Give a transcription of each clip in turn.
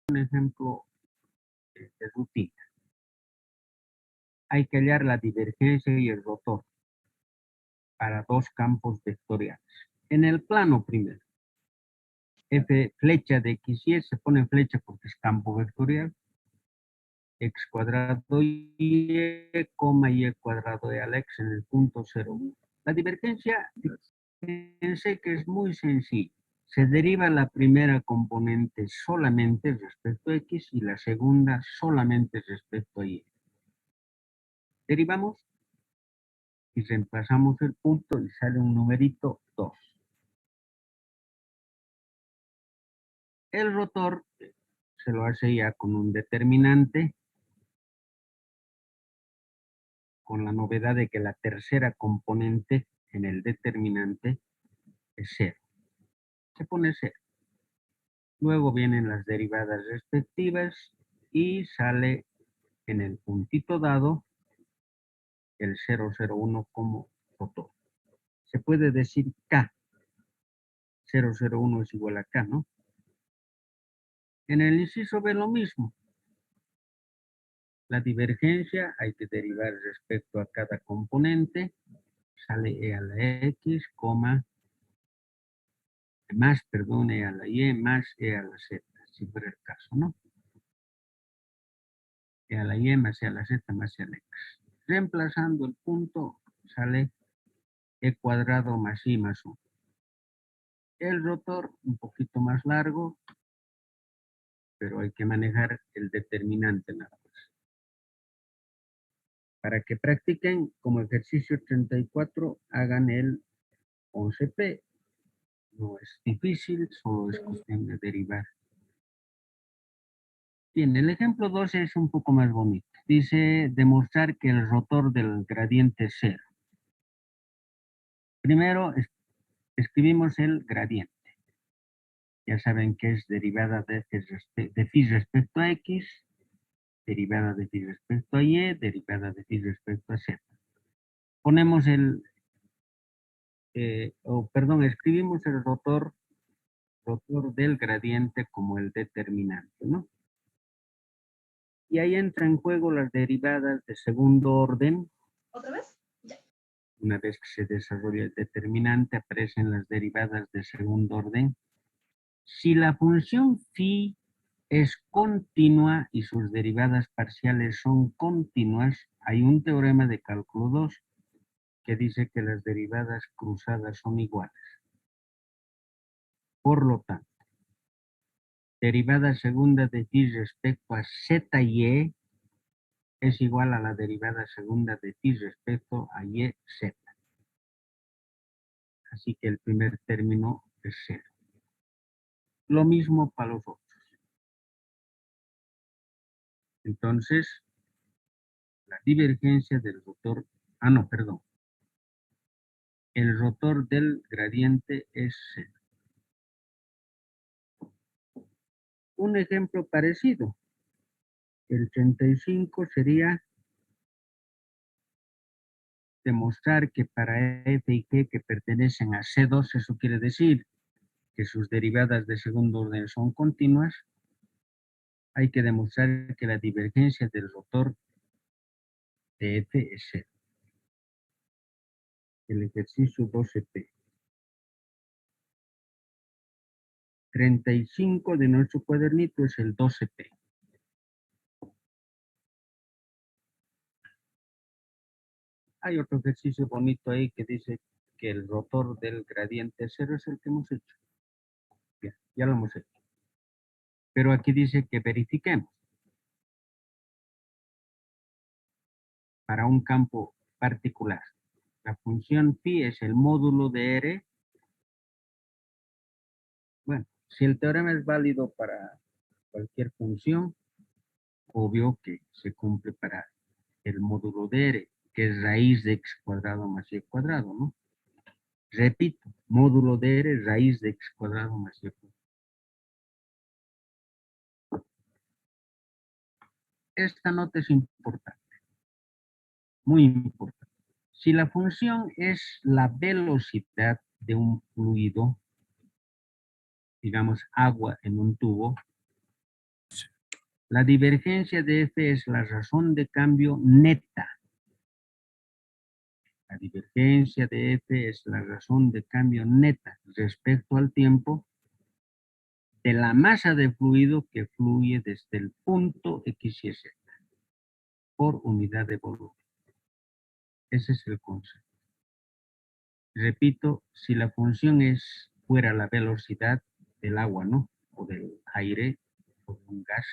un ejemplo de rutina. Hay que hallar la divergencia y el rotor para dos campos vectoriales. En el plano primero, f flecha de x y se pone flecha porque es campo vectorial, x cuadrado y, coma y cuadrado de al x en el punto 0,1. La divergencia, fíjense que es muy sencilla. Se deriva la primera componente solamente respecto a x y la segunda solamente respecto a y. Derivamos y reemplazamos el punto y sale un numerito 2. El rotor se lo hace ya con un determinante, con la novedad de que la tercera componente en el determinante es 0. Se pone 0. Luego vienen las derivadas respectivas y sale en el puntito dado el 0,01 como rotor. Se puede decir K. 0,01 es igual a K, ¿no? En el inciso B lo mismo. La divergencia hay que derivar respecto a cada componente. Sale e a la x, más, perdón, e a la y más e a la z, si fuera el caso, ¿no? E a la y más e a la z más e a la x. Reemplazando el punto, sale e cuadrado más y más 1. El rotor un poquito más largo, pero hay que manejar el determinante nada más. Para que practiquen como ejercicio 34, hagan el 11P. No es difícil, solo es cuestión de derivar. Bien, el ejemplo 12 es un poco más bonito. Dice demostrar que el rotor del gradiente es 0. Primero escribimos el gradiente. Ya saben que es derivada de phi respecto a x, derivada de phi respecto a y, derivada de phi respecto a z. Ponemos escribimos el rotor del gradiente como el determinante, ¿no? Y ahí entran en juego las derivadas de segundo orden. ¿Otra vez? Ya. Una vez que se desarrolla el determinante, aparecen las derivadas de segundo orden. Si la función phi es continua y sus derivadas parciales son continuas, hay un teorema de cálculo 2 que dice que las derivadas cruzadas son iguales. Por lo tanto, derivada segunda de phi respecto a ZY es igual a la derivada segunda de phi respecto a YZ. Así que el primer término es 0. Lo mismo para los otros. Entonces, la divergencia del rotor, el rotor del gradiente es 0. Un ejemplo parecido, el 35 sería demostrar que para f y g que pertenecen a C2, eso quiere decir que sus derivadas de segundo orden son continuas, hay que demostrar que la divergencia del rotor de f es 0. El ejercicio 12P. 35 de nuestro cuadernito es el 12P. Hay otro ejercicio bonito ahí que dice que el rotor del gradiente 0 es el que hemos hecho. Ya lo hemos hecho. Pero aquí dice que verifiquemos. Para un campo particular. La función phi es el módulo de R. Bueno, si el teorema es válido para cualquier función, obvio que se cumple para el módulo de R, que es raíz de x cuadrado más y cuadrado, ¿no? Repito, módulo de R, raíz de x cuadrado más y cuadrado. Esta nota es importante, muy importante. Si la función es la velocidad de un fluido, digamos agua en un tubo, La divergencia de F es la razón de cambio neta. La divergencia de F es la razón de cambio neta respecto al tiempo de la masa de fluido que fluye desde el punto X y Z por unidad de volumen. Ese es el concepto. Repito, si la función fuera la velocidad del agua, ¿no? O del aire o de un gas,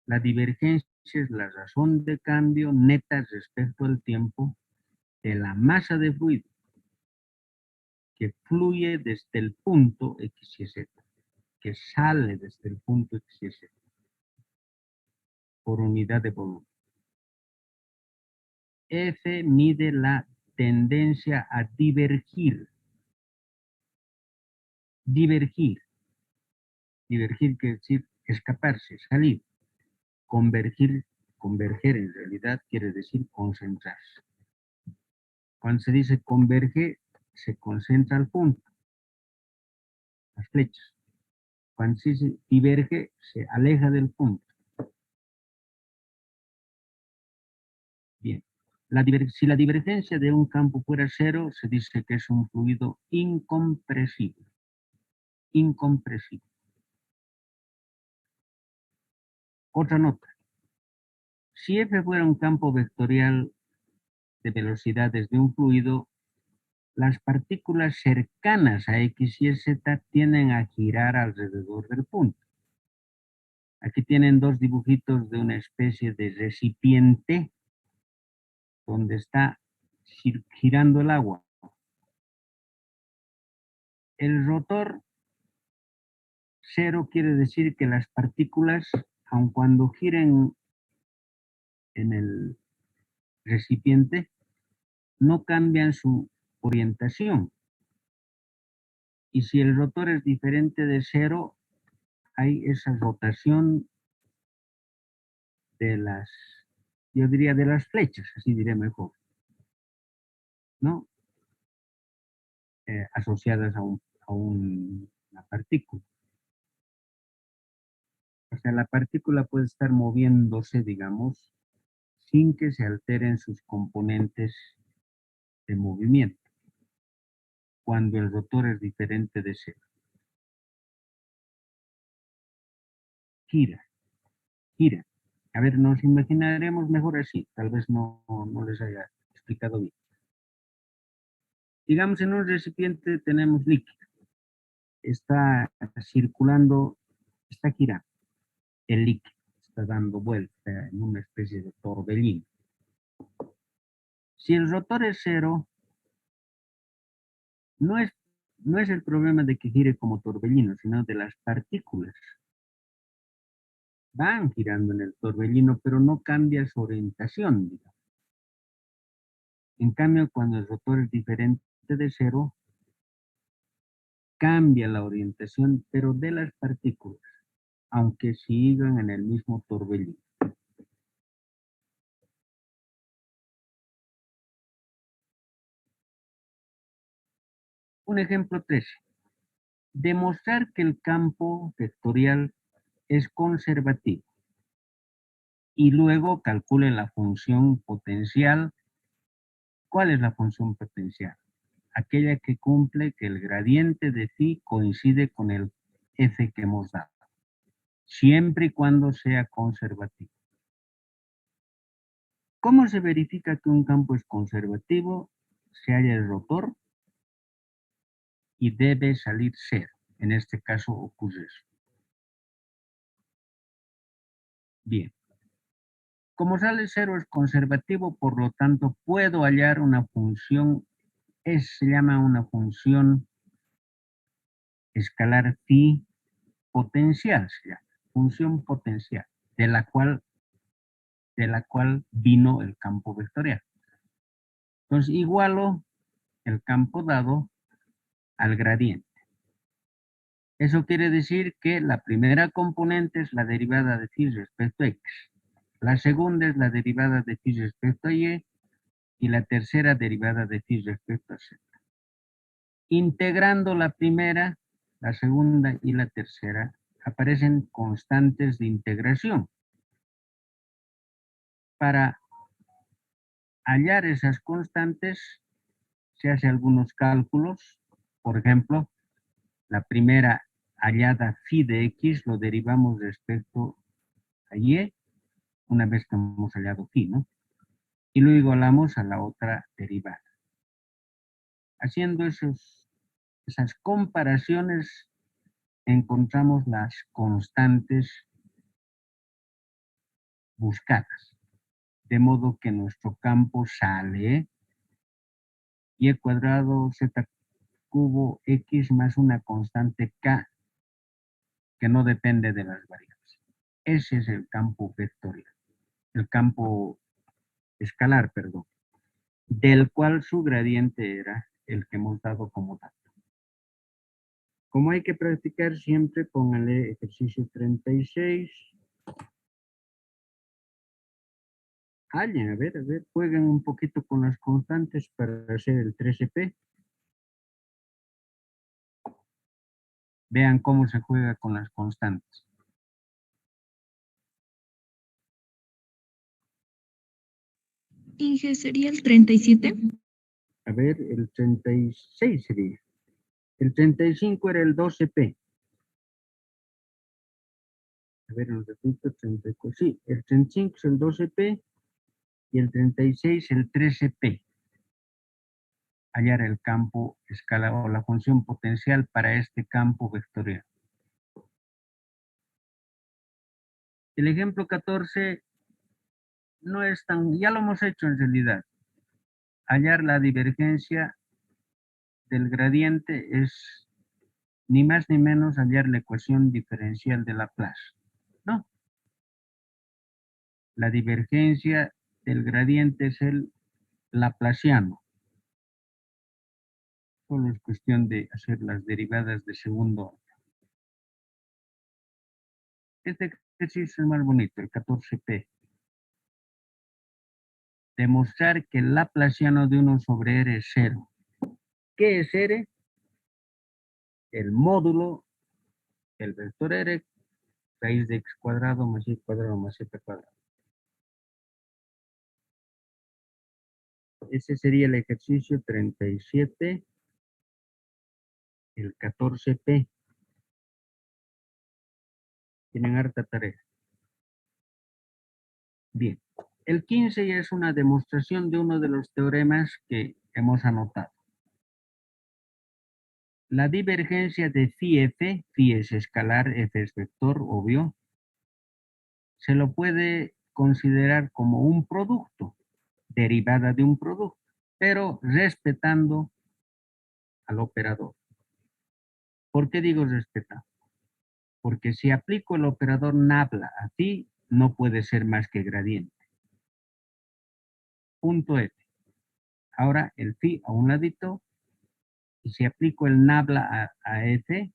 la divergencia es la razón de cambio neta respecto al tiempo de la masa de fluido que fluye desde el punto X y Z, que sale desde el punto X y Z por unidad de volumen. F mide la tendencia a divergir. Divergir. Divergir quiere decir escaparse, salir. Converger en realidad quiere decir concentrarse. Cuando se dice converge, se concentra al punto, las flechas. Cuando se dice diverge, se aleja del punto. Bien. Si la divergencia de un campo fuera cero, se dice que es un fluido incompresible. Incompresible. Otra nota. Si F fuera un campo vectorial de velocidades de un fluido, las partículas cercanas a X y Z tienden a girar alrededor del punto. Aquí tienen dos dibujitos de una especie de recipiente donde está girando el agua. El rotor cero quiere decir que las partículas, aun cuando giren en el recipiente, no cambian su orientación. Y si el rotor es diferente de cero, hay esa rotación de las, yo diría de las flechas, así diré mejor, ¿no? Asociadas a una partícula. O sea, la partícula puede estar moviéndose, digamos, sin que se alteren sus componentes de movimiento, cuando el rotor es diferente de cero. Gira, gira. A ver, nos imaginaremos mejor así, tal vez no les haya explicado bien. Digamos, en un recipiente tenemos líquido, está circulando, está girando, el líquido está dando vuelta en una especie de torbellino. Si el rotor es cero, no es, no es el problema de que gire como torbellino, sino de las partículas. Van girando en el torbellino, pero no cambia su orientación, digamos. En cambio, cuando el rotor es diferente de cero, cambia la orientación, pero de las partículas, aunque sigan en el mismo torbellino. Un ejemplo 13. Demostrar que el campo vectorial es conservativo y luego calcule la función potencial. ¿Cuál es la función potencial? Aquella que cumple que el gradiente de phi coincide con el f que hemos dado, siempre y cuando sea conservativo. ¿Cómo se verifica que un campo es conservativo? Se halla el rotor y debe salir cero. En este caso ocurre eso. Bien. Como sale cero es conservativo, por lo tanto puedo hallar una función, se llama una función escalar phi potencial, se llama, función potencial, de la cual vino el campo vectorial. Entonces igualo el campo dado al gradiente. Eso quiere decir que la primera componente es la derivada de phi respecto a x, la segunda es la derivada de phi respecto a y la tercera derivada de phi respecto a z. Integrando la primera, la segunda y la tercera aparecen constantes de integración. Para hallar esas constantes se hace algunos cálculos. Por ejemplo, la primera hallada phi de x lo derivamos respecto a y, una vez que hemos hallado phi, ¿no? Y lo igualamos a la otra derivada. Haciendo esas comparaciones, encontramos las constantes buscadas. De modo que nuestro campo sale y cuadrado z cubo x más una constante k que no depende de las variables. Ese es el campo vectorial, el campo escalar, perdón, del cual su gradiente era el que hemos dado como dato. Como hay que practicar siempre, pónganle ejercicio 36. A ver, jueguen un poquito con las constantes para hacer el 13P. Vean cómo se juega con las constantes. Inge, ¿sería el 37? A ver, el 36 sería. El 35 era el 12P. A ver, un ratito, 34. Sí, el 35 es el 12P y el 36 el 13P. Hallar el campo escalar o la función potencial para este campo vectorial. El ejemplo 14 no es tan, ya lo hemos hecho en realidad. Hallar la divergencia del gradiente es ni más ni menos hallar la ecuación diferencial de Laplace, ¿no? La divergencia del gradiente es el laplaciano. Solo es cuestión de hacer las derivadas de segundo orden. Este ejercicio es más bonito, el 14P. Demostrar que el laplaciano de 1 sobre R es 0. ¿Qué es R? El módulo del vector R, raíz de x cuadrado más y cuadrado más z cuadrado. Ese sería el ejercicio 37, el 14P. Tienen harta tarea. Bien. El 15 ya es una demostración de uno de los teoremas que hemos anotado. La divergencia de phi es escalar, f es vector, obvio, se lo puede considerar como un producto, derivada de un producto, pero respetando al operador. ¿Por qué digo respetando? Porque si aplico el operador nabla a phi, no puede ser más que gradiente. Punto F. Ahora el phi a un ladito, y si aplico el nabla a f,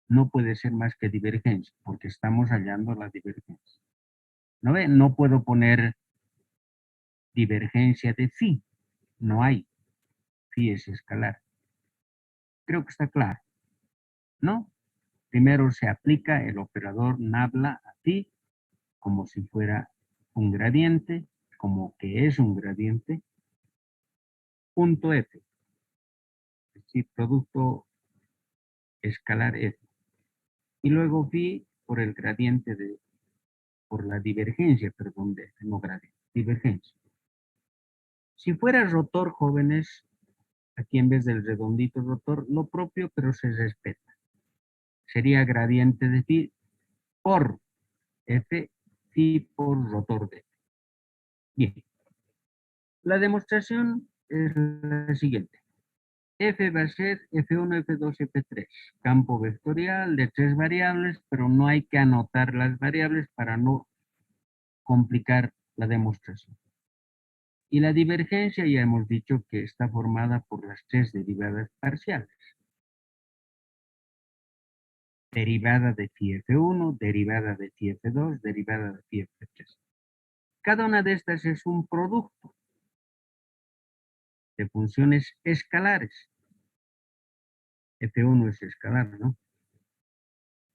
no puede ser más que divergencia, porque estamos hallando la divergencia. ¿No ve? No puedo poner divergencia de phi. No hay. Phi es escalar. Creo que está claro, ¿no? Primero se aplica el operador nabla a phi como si fuera un gradiente, como que es un gradiente. Punto F. Es decir, producto escalar F. Y luego phi por el gradiente por la divergencia, perdón, de F, no gradiente, divergencia. Si fuera rotor, jóvenes, aquí en vez del redondito rotor, lo propio, pero se respeta. Sería gradiente de phi por F, phi por rotor de F. Bien. La demostración es la siguiente. F va a ser F1, F2, F3. Campo vectorial de 3 variables, pero no hay que anotar las variables para no complicar la demostración. Y la divergencia ya hemos dicho que está formada por las 3 derivadas parciales. Derivada de phi F1, derivada de phi F2, derivada de phi F3. Cada una de estas es un producto de funciones escalares. F1 es escalar, ¿no?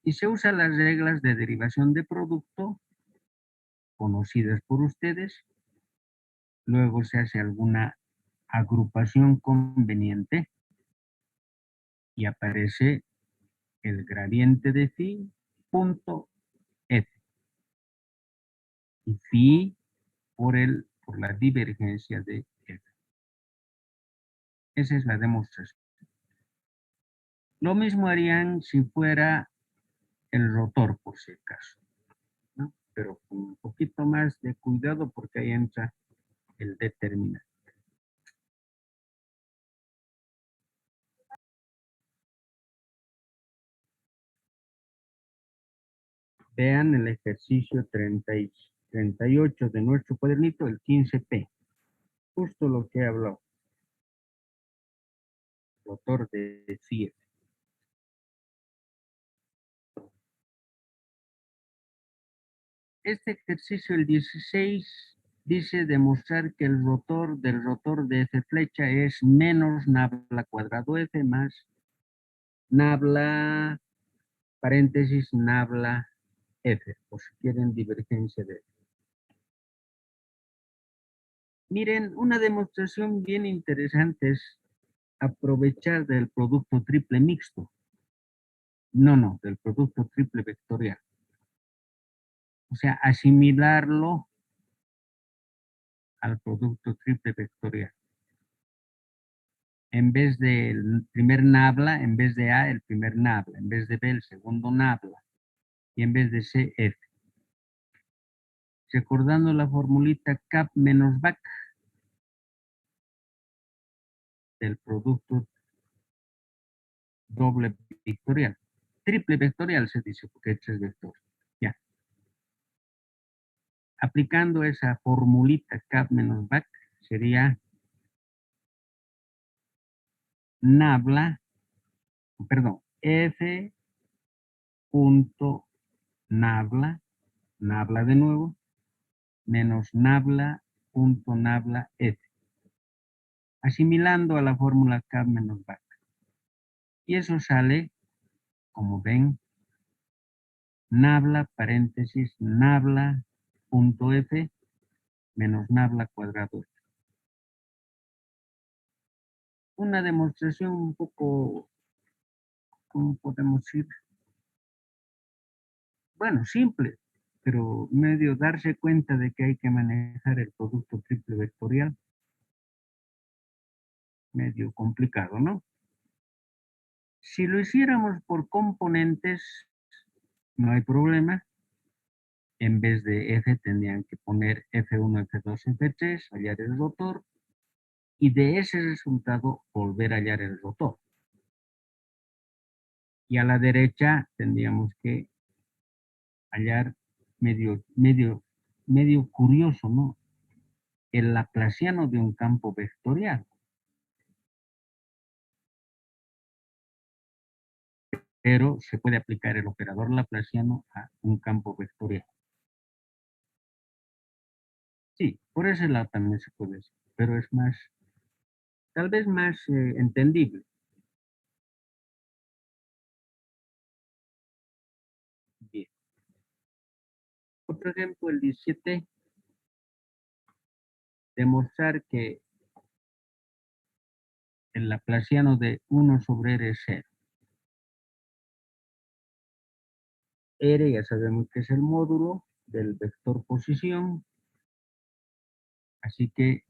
Y se usan las reglas de derivación de producto conocidas por ustedes. Luego se hace alguna agrupación conveniente y aparece el gradiente de phi punto f. Y phi por la divergencia de f. Esa es la demostración. Lo mismo harían si fuera el rotor, por si acaso, ¿no? Pero con un poquito más de cuidado porque ahí entra el determinante. Vean el ejercicio 38 de nuestro cuadernito, el 15P. Justo lo que he hablado. Rotor de phi. Este ejercicio, el 16, dice demostrar que el rotor del rotor de F flecha es menos nabla cuadrado F más nabla, paréntesis, nabla F, o si quieren divergencia de F. Miren, una demostración bien interesante es aprovechar del producto triple mixto. No, del producto triple vectorial. O sea, asimilarlo al producto triple vectorial. En vez del primer nabla, en vez de A, el primer nabla, en vez de B, el segundo nabla, y en vez de C, F. Recordando la formulita cap menos bac del producto doble vectorial. Triple vectorial se dice porque es tres vectores. Ya. Aplicando esa formulita cap menos bac sería nabla, perdón, F punto nabla, nabla de nuevo, menos nabla punto nabla F, asimilando a la fórmula K menos BAC. Y eso sale, como ven, nabla, paréntesis, nabla punto F menos nabla cuadrado F. Una demostración un poco, ¿cómo podemos decir? Bueno, simple, pero medio darse cuenta de que hay que manejar el producto triple vectorial, medio complicado, ¿no? Si lo hiciéramos por componentes, no hay problema. En vez de F tendrían que poner F1, F2, F3, hallar el rotor, y de ese resultado volver a hallar el rotor. Y a la derecha tendríamos que hallar medio curioso, ¿no? El laplaciano de un campo vectorial. Pero se puede aplicar el operador laplaciano a un campo vectorial. Sí, por ese lado también se puede decir, pero es más, tal vez más entendible. Bien. Otro ejemplo, el 17, demostrar que el laplaciano de 1 sobre R es 0. R ya sabemos que es el módulo del vector posición, así que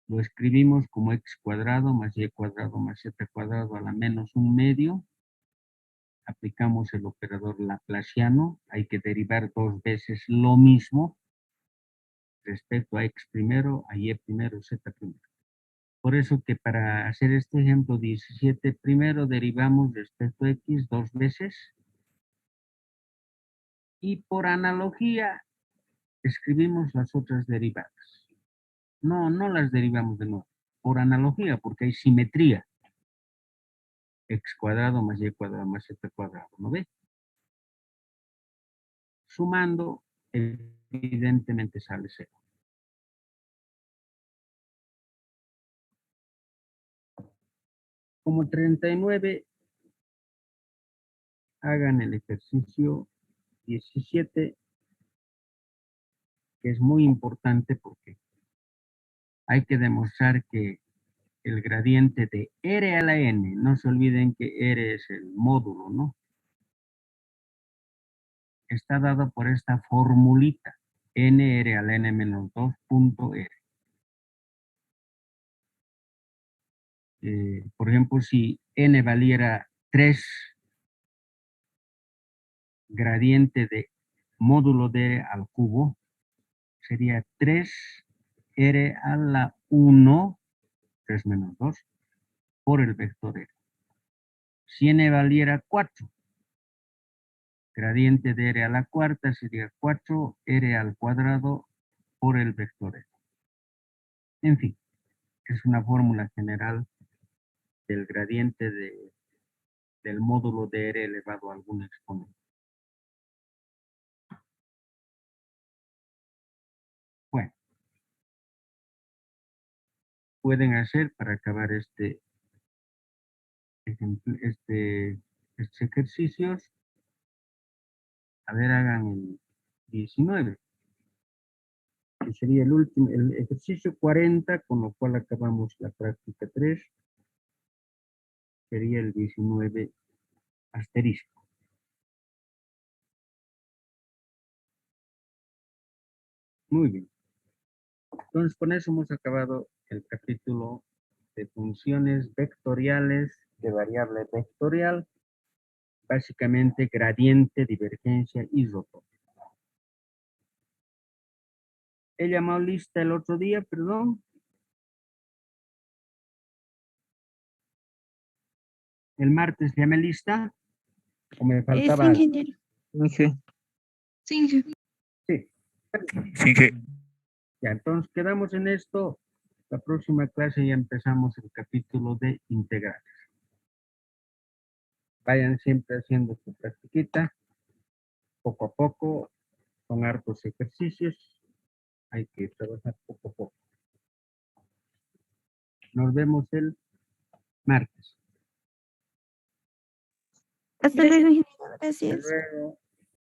lo escribimos como x cuadrado más y cuadrado más z cuadrado a la menos un medio. Aplicamos el operador laplaciano, hay que derivar dos veces lo mismo respecto a x primero, a y primero, z primero. Por eso que para hacer este ejemplo 17 primero derivamos respecto a x dos veces y por analogía escribimos las otras derivadas. No las derivamos de nuevo, por analogía, porque hay simetría. X cuadrado más y cuadrado más z cuadrado, ¿no ve? Sumando, evidentemente sale 0. Como 39 hagan el ejercicio 17, que es muy importante porque hay que demostrar que el gradiente de R a la N, no se olviden que R es el módulo, ¿no? Está dado por esta formulita, NR a la N menos 2 punto R. Por ejemplo, si N valiera 3, gradiente de módulo de R al cubo, sería 3R a la 1, 3 menos 2, por el vector R. Si N valiera 4, gradiente de R a la cuarta sería 4R al cuadrado por el vector R. En fin, es una fórmula general del gradiente del módulo de R elevado a algún exponente. Bueno, pueden hacer para acabar estos ejercicios. A ver, hagan el 19, que sería el último, el ejercicio 40, con lo cual acabamos la práctica 3, sería el 19 asterisco. Muy bien. Entonces, con eso hemos acabado el capítulo de funciones vectoriales de variable vectorial, básicamente gradiente, divergencia y rotor. He llamado lista el otro día, perdón. El martes llamé lista, o me faltaba algo. ingeniero. Inge. Sí. Sí. Inge. Ya, entonces quedamos en esto. La próxima clase ya empezamos el capítulo de integrales. Vayan siempre haciendo su practiquita, poco a poco, con hartos ejercicios. Hay que trabajar poco a poco. Nos vemos el martes. Hasta luego, ingeniero. Hasta Gracias. luego.